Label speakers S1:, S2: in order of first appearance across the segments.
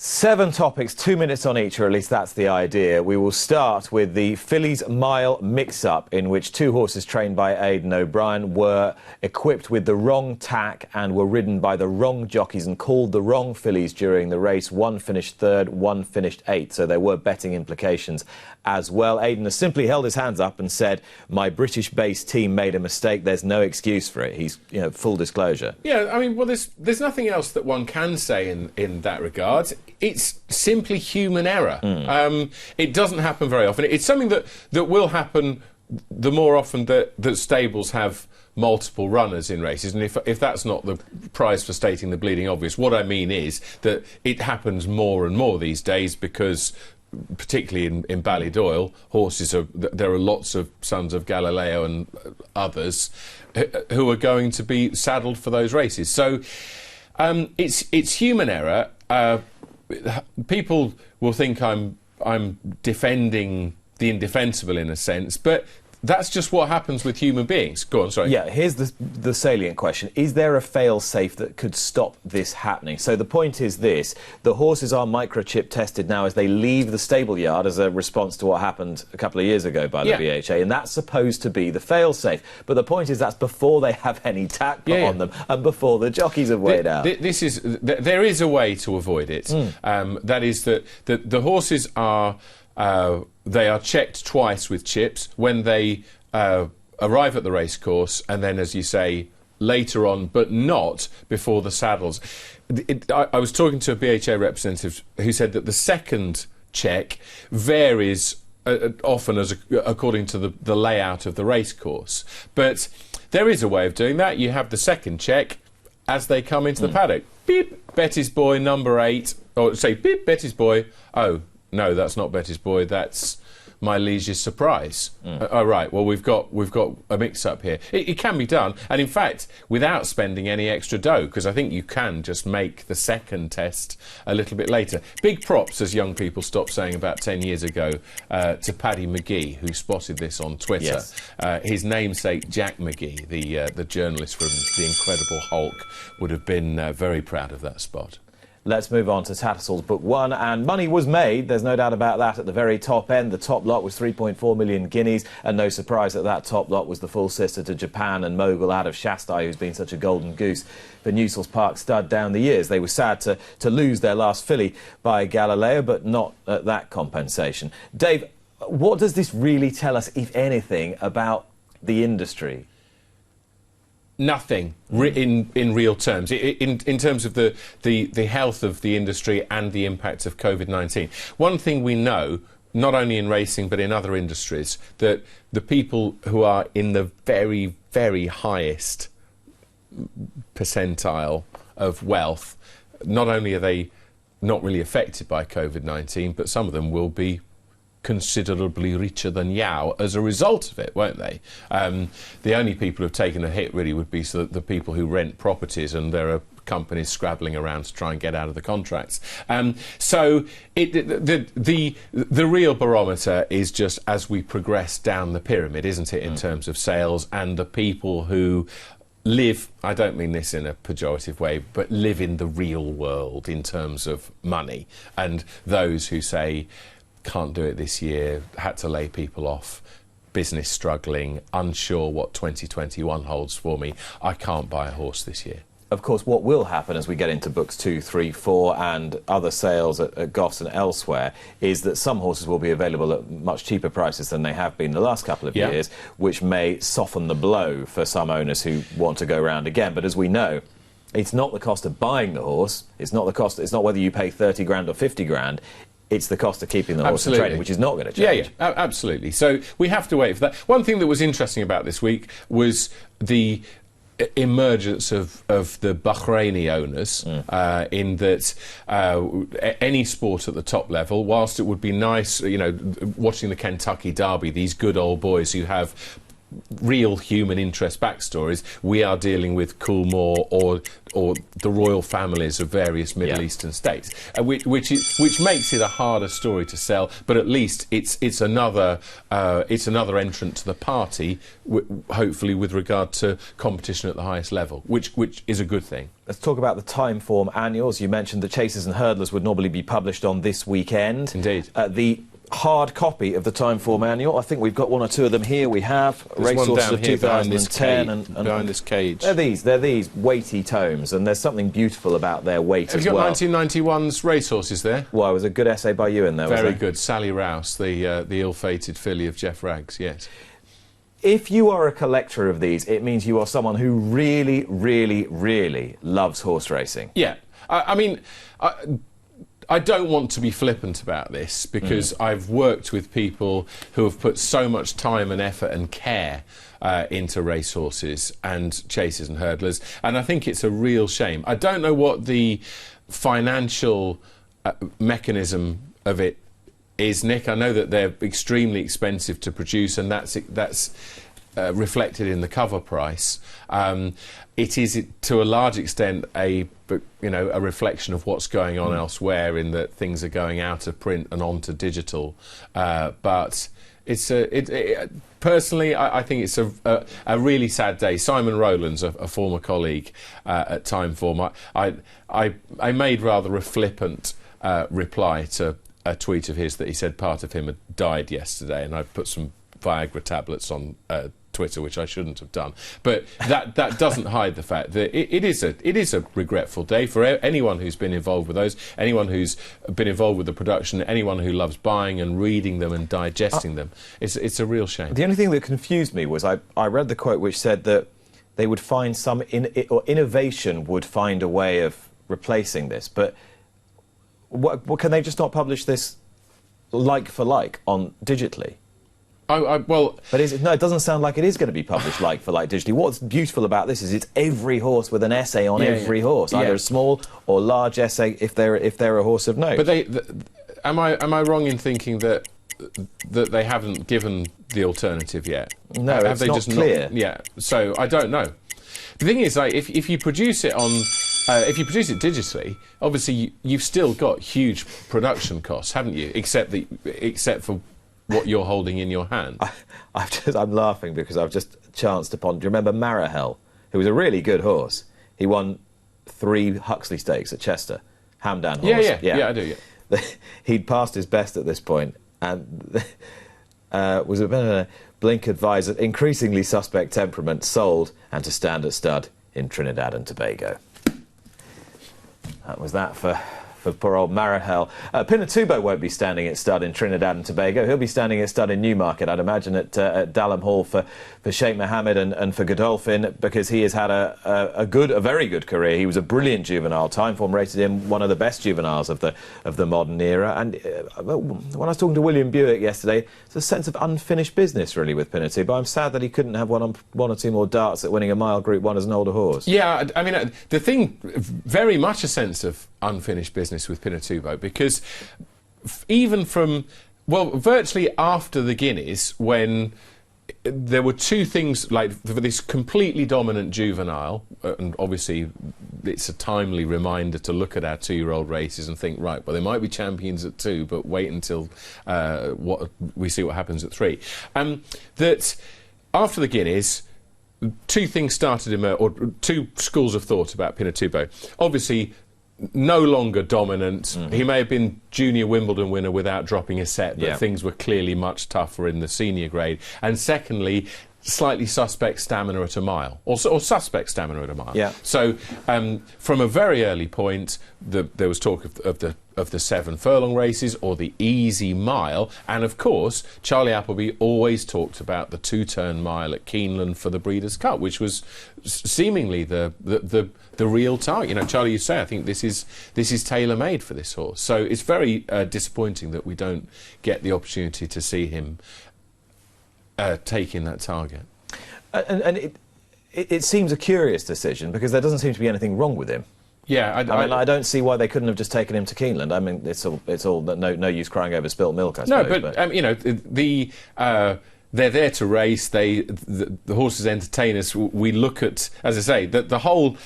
S1: 7 topics, 2 minutes on each, or at least that's the idea. We will start with the Fillies Mile mix-up, in which 2 horses trained by Aidan O'Brien were equipped with the wrong tack and were ridden by the wrong jockeys and called the wrong fillies during the race. 1 finished 3rd, 1 finished 8th, so there were betting implications as well. Aidan has simply held his hands up and said, my British-based team made a mistake, there's no excuse for it. He's, full disclosure.
S2: Yeah, I mean, well, there's nothing else that one can say in that regard. It's simply human error. It doesn't happen very often. It's something that will happen the more often that stables have multiple runners in races, and if that's not the prize for stating the bleeding obvious, what I mean is that it happens more and more these days because, particularly in Ballydoyle, there are lots of sons of Galileo and others who are going to be saddled for those races. So it's human error. People will think I'm defending the indefensible in a sense, but that's just what happens with human beings. Go on, sorry.
S1: Yeah, here's the salient question. Is there a fail-safe that could stop this happening? So the point is this. The horses are microchip tested now as they leave the stable yard as a response to what happened a couple of years ago by the BHA, and that's supposed to be the fail-safe. But the point is that's before they have any tack put on them and before the jockeys have weighed out.
S2: There is a way to avoid it. That is that the horses are... they are checked twice with chips when they arrive at the racecourse, and then, as you say, later on, but not before the saddles. I was talking to a BHA representative who said that the second check varies often according to the layout of the racecourse. But there is a way of doing that. You have the second check as they come into the paddock. Beep, Betty's boy, number 8. Or say, beep, Betty's boy. Oh, no, that's not Betty's boy, that's my liege's surprise. Oh, right, well, we've got a mix-up here. It can be done, and in fact, without spending any extra dough, because I think you can just make the second test a little bit later. Big props, as young people stopped saying about 10 years ago, to Paddy McGee, who spotted this on Twitter. Yes. His namesake, Jack McGee, the journalist from The Incredible Hulk, would have been very proud of that spot.
S1: Let's move on to Tattersalls Book 1, and money was made, there's no doubt about that, at the very top end. The top lot was 3.4 million guineas, and no surprise that top lot was the full sister to Japan and mogul out of Shastai, who's been such a golden goose for Newsells Park stud down the years. They were sad to lose their last filly by Galileo, but not at that compensation. Dave, what does this really tell us, if anything, about the industry?
S2: Nothing in real terms, in terms of the health of the industry and the impact of COVID-19. One thing we know, not only in racing but in other industries, that the people who are in the very, very highest percentile of wealth, not only are they not really affected by COVID-19, but some of them will be considerably richer than Yao as a result of it, won't they? The only people who've taken a hit really would be the people who rent properties, and there are companies scrabbling around to try and get out of the contracts. So the real barometer is just as we progress down the pyramid, isn't it, in terms of sales, and the people who live, I don't mean this in a pejorative way, but live in the real world in terms of money, and those who say, can't do it this year, had to lay people off, business struggling, unsure what 2021 holds for me, I can't buy a horse this year.
S1: Of course, what will happen as we get into books 2, 3, 4 and other sales at Goffs and elsewhere is that some horses will be available at much cheaper prices than they have been the last couple of years, which may soften the blow for some owners who want to go round again. But as we know, it's not the cost of buying the horse, it's not whether you pay 30 grand or 50 grand, it's the cost of keeping the horse in training, which is not going to change.
S2: Yeah, absolutely. So we have to wait for that. One thing that was interesting about this week was the emergence of the Bahraini owners, in that any sport at the top level, whilst it would be nice, watching the Kentucky Derby, these good old boys who have real human interest backstories. We are dealing with Coolmore or the royal families of various Middle Eastern states, which makes it a harder story to sell. But at least it's another entrant to the party, hopefully with regard to competition at the highest level, which is a good thing.
S1: Let's talk about the Timeform annuals. You mentioned the Chasers and Hurdlers would normally be published on this weekend.
S2: Indeed.
S1: The hard copy of the Timeform annual. I think we've got one or two of them here. We have Racecourses of 2010 and
S2: behind this cage.
S1: They're these weighty tomes, and there's something beautiful about their weight
S2: Have
S1: as
S2: you
S1: well.
S2: got 1991's Racehorses there?
S1: Well, it was a good essay by you in there.
S2: Very
S1: wasn't it?
S2: good. Sally Rouse, the ill-fated filly of Jeff Raggs. Yes.
S1: If you are a collector of these, it means you are someone who really, really, really loves horse racing.
S2: Yeah. I mean, I don't want to be flippant about this because I've worked with people who have put so much time and effort and care into racehorses and chasers and hurdlers, and I think it's a real shame. I don't know what the financial mechanism of it is, Nick. I know that they're extremely expensive to produce, and that's reflected in the cover price. It is, to a large extent, a reflection of what's going on elsewhere, in that things are going out of print and onto digital. But it's personally, I think it's a really sad day. Simon Rowland's a former colleague at Timeform. I made rather a flippant reply to a tweet of his that he said part of him had died yesterday, and I put some Viagra tablets on Twitter, which I shouldn't have done. But that doesn't hide the fact that it is a regretful day for anyone who's been involved with those, anyone who's been involved with the production, anyone who loves buying and reading them and digesting them. It's a real shame.
S1: The only thing that confused me was I read the quote which said that they would find some innovation would find a way of replacing this. But what can they just not publish this like for like on digitally?
S2: Well,
S1: but no, it doesn't sound like it is going to be published like for like digitally. What's beautiful about this is it's every horse with an essay on every horse, either a small or large essay if they're a horse of note.
S2: But am I wrong in thinking that they haven't given the alternative yet?
S1: No,
S2: have
S1: it's
S2: they
S1: not
S2: just
S1: clear.
S2: So I don't know. The thing is, like, if you produce it on, if you produce it digitally, obviously you've still got huge production costs, haven't you? Except for what you're holding in your hand.
S1: I'm laughing because I've just chanced upon. Do you remember Marahel, who was a really good horse? He won 3 Huxley Stakes at Chester, Hamdan horse.
S2: Yeah, I do. Yeah.
S1: He'd passed his best at this point, and was a bit of a Blink advisor, increasingly suspect temperament, sold and to stand at stud in Trinidad and Tobago. That was that for poor old Marahel. Pinatubo won't be standing at stud in Trinidad and Tobago. He'll be standing at stud in Newmarket, I'd imagine, at Dalham Hall for Sheikh Mohammed and for Godolphin, because he has had a very good career. He was a brilliant juvenile. Timeform rated him one of the best juveniles of the modern era. And when I was talking to William Buick yesterday, it's a sense of unfinished business, really, with Pinatubo. I'm sad that he couldn't have one or two more darts at winning a mile Group 1 as an older horse.
S2: Yeah, I mean, the thing, very much a sense of unfinished business with Pinatubo, because even from, well, virtually after the Guineas, when there were two things, like for this completely dominant juvenile, and obviously it's a timely reminder to look at our 2-year-old races and think, right, well, they might be champions at 2, but wait until we see what happens at 3. That after the Guineas, two things started or two schools of thought about Pinatubo. Obviously, no longer dominant. He may have been junior Wimbledon winner without dropping a set, but things were clearly much tougher in the senior grade. And secondly, slightly suspect stamina at a mile, or suspect stamina at a mile.
S1: Yeah.
S2: So from a very early point, there was talk of the 7 furlong races or the easy mile, and of course Charlie Appleby always talked about the 2-turn mile at Keeneland for the Breeders' Cup, which was seemingly the real target. You know, Charlie, you say, I think this is tailor-made for this horse. So it's very disappointing that we don't get the opportunity to see him taking that target.
S1: And it seems a curious decision, because there doesn't seem to be anything wrong with him.
S2: Yeah,
S1: I mean, I don't see why they couldn't have just taken him to Keeneland. I mean, it's all no use crying over spilt milk, I suppose.
S2: No, but you know, they're there to race. The horses entertain us. We look at, as I say, the whole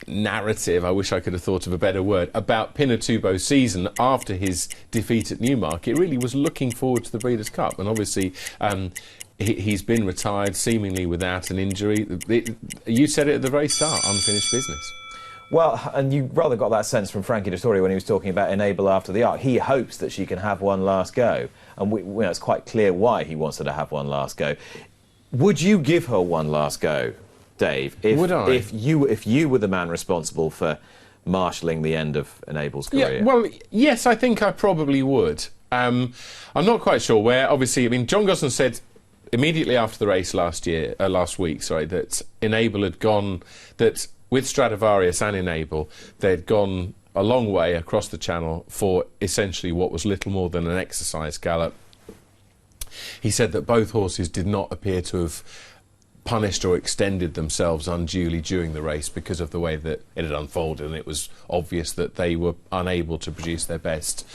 S2: narrative, I wish I could have thought of a better word, about Pinatubo's season after his defeat at Newmarket. It really was looking forward to the Breeders' Cup, and obviously he's been retired seemingly without an injury. You said it at the race start, unfinished business.
S1: Well, and you rather got that sense from Frankie Dettori when he was talking about Enable after the Arc. He hopes that she can have one last go, and it's quite clear why he wants her to have one last go. Would you give her one last go, Dave?
S2: Would I?
S1: If you were the man responsible for marshalling the end of Enable's career?
S2: Yeah, well, yes, I think I probably would. I'm not quite sure where. Obviously, I mean, John Gosden said immediately after the race last week, that Enable had gone, that with Stradivarius and Enable, they'd gone a long way across the channel for essentially what was little more than an exercise gallop. He said that both horses did not appear to have punished or extended themselves unduly during the race because of the way that it had unfolded, and it was obvious that they were unable to produce their best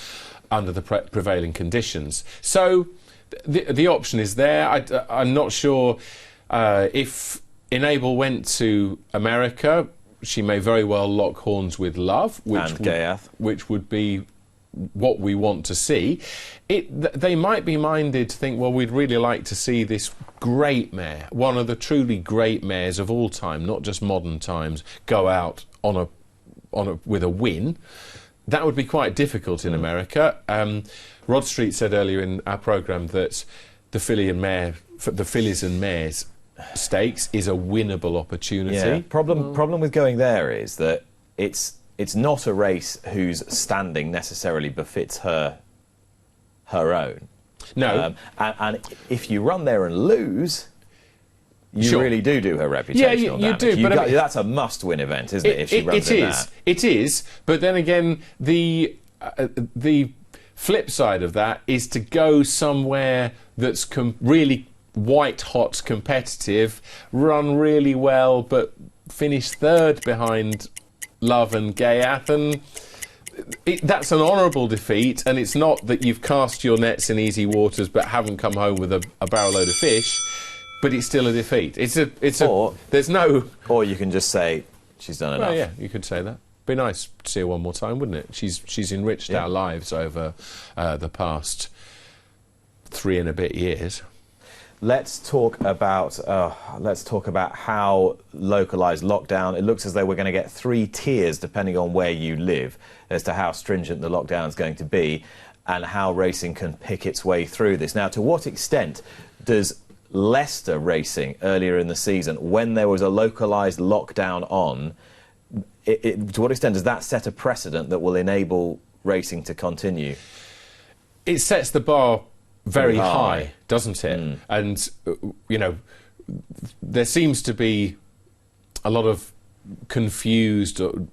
S2: under the prevailing conditions. So the option is there. I'm not sure if Enable went to America, she may very well lock horns with Love, which would be what we want to see. They might be minded to think, well, we'd really like to see this great mare, one of the truly great mares of all time, not just modern times, go out with a win. That would be quite difficult in America. Rod Street said earlier in our programme that the Fillies and Mares Stakes is a winnable opportunity.
S1: Yeah. Problem with going there is that it's not a race whose standing necessarily befits her own.
S2: No.
S1: And if you run there and lose, you really do her reputational damage.
S2: You do. But
S1: that's a must-win event, isn't it? If she runs in that.
S2: It is. But then again, the flip side of that is to go somewhere that's really white-hot competitive, run really well, but finish third behind Love and Gaiath, and that's an honourable defeat, and it's not that you've cast your nets in easy waters but haven't come home with a barrel load of fish, but it's still a defeat. Or
S1: you can just say she's done enough.
S2: Well, yeah, you could say that. Be nice to see her one more time, wouldn't it? She's enriched our lives over the past 3 and a bit years.
S1: Let's talk about how localised lockdown. It looks as though we're going to get 3 tiers depending on where you live as to how stringent the lockdown is going to be and how racing can pick its way through this. Now, to what extent does Leicester racing earlier in the season, when there was a localised lockdown on, to what extent does that set a precedent that will enable racing to continue?
S2: It sets the bar very high, doesn't it? And, there seems to be a lot of confused or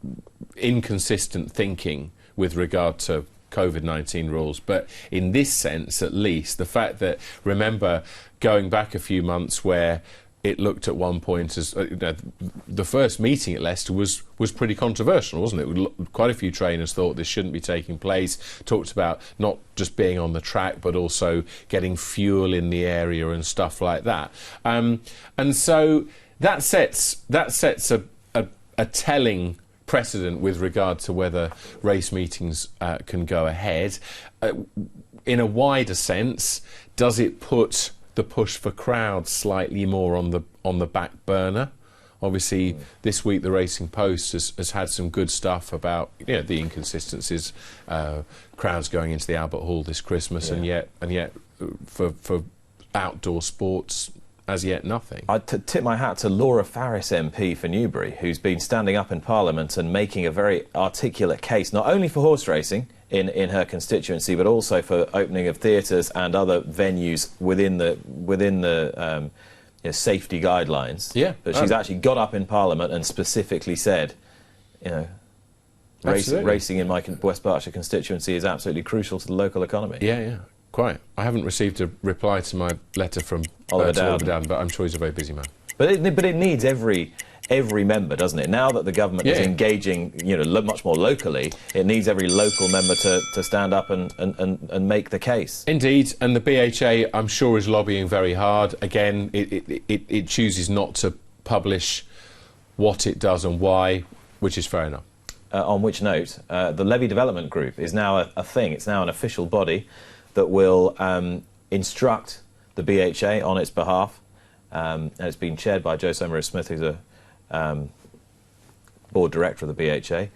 S2: inconsistent thinking with regard to COVID-19 rules. But in this sense, at least, the fact that, remember, going back a few months where it looked at one point as the first meeting at Leicester was pretty controversial, wasn't it? Quite a few trainers thought this shouldn't be taking place, talked about not just being on the track but also getting fuel in the area and stuff like that. And so that sets a telling precedent with regard to whether race meetings can go ahead. In a wider sense, does it put the push for crowds slightly more on the back burner? Obviously, this week the Racing Post has had some good stuff about the inconsistencies, crowds going into the Albert Hall this Christmas, and yet for outdoor sports, as yet nothing. I'd
S1: tip my hat to Laura Farris MP for Newbury, who's been standing up in Parliament and making a very articulate case, not only for horse racing in her constituency, but also for opening of theatres and other venues within the safety guidelines.
S2: Yeah,
S1: but she's actually got up in Parliament and specifically said, racing in my West Berkshire constituency is absolutely crucial to the local economy.
S2: Yeah, quite. I haven't received a reply to my letter from Oliver Dowden, but I'm sure he's a very busy man.
S1: But it needs every every member, doesn't it? Now that the government is engaging, much more locally, it needs every local member to stand up and make the case.
S2: Indeed, and the BHA, I'm sure, is lobbying very hard. Again, it chooses not to publish what it does and why, which is fair enough.
S1: On which note, the Levy Development Group is now a thing. It's now an official body that will instruct the BHA on its behalf, and it's been chaired by Joe Somerset-Smith, who's a board director of the BHA,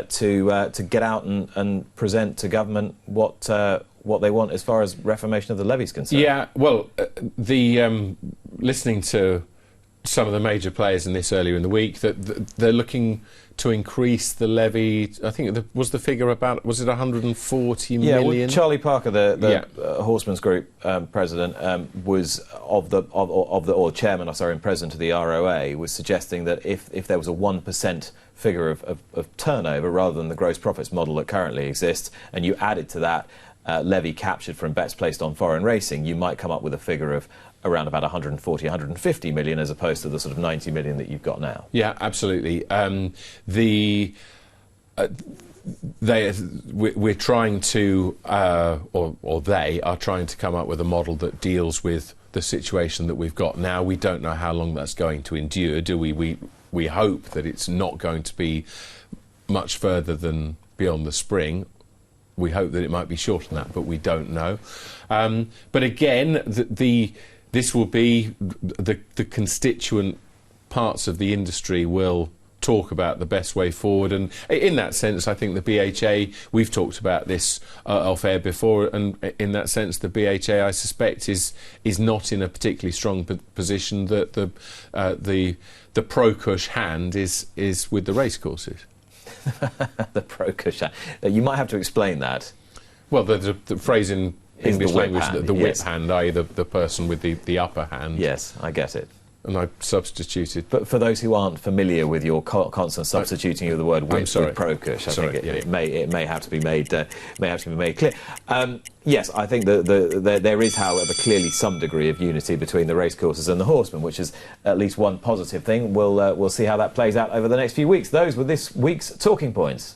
S1: to get out and present to government what they want as far as reformation of the levy is concerned.
S2: Yeah, well, listening to some of the major players in this earlier in the week, that they're looking to increase the levy. I think was the figure about, was it 140 million?
S1: Yeah, well, Charlie Parker, the Horsemen's Group president, was or chairman, and president of the ROA, was suggesting that if there was a 1% figure of turnover rather than the gross profits model that currently exists, and you added to that levy captured from bets placed on foreign racing, you might come up with a figure of around about 140, 150 million, as opposed to the sort of 90 million that you've got now.
S2: Yeah, absolutely. We're trying to, or they are trying to come up with a model that deals with the situation that we've got now. We don't know how long that's going to endure, do we? We hope that it's not going to be much further than beyond the spring. We hope that it might be shorter than that, but we don't know. But again, this will be the constituent parts of the industry will talk about the best way forward, and in that sense I think the BHA, we've talked about this off air before, and in that sense the BHA, I suspect, is not in a particularly strong position. That the pro-cush hand is with the racecourses.
S1: The pro-cush hand. You might have to explain that.
S2: Well, the phrase in English language, the whip
S1: yes.
S2: hand, i.e. the person with the upper hand.
S1: Yes, I get it.
S2: And I substituted.
S1: But for those who aren't familiar with your constant substituting of the word whip with pro-cush, I think it may have to be made clear. Yes, I think there is, however, clearly some degree of unity between the racecourses and the horsemen, which is at least one positive thing. We'll see how that plays out over the next few weeks. Those were this week's talking points.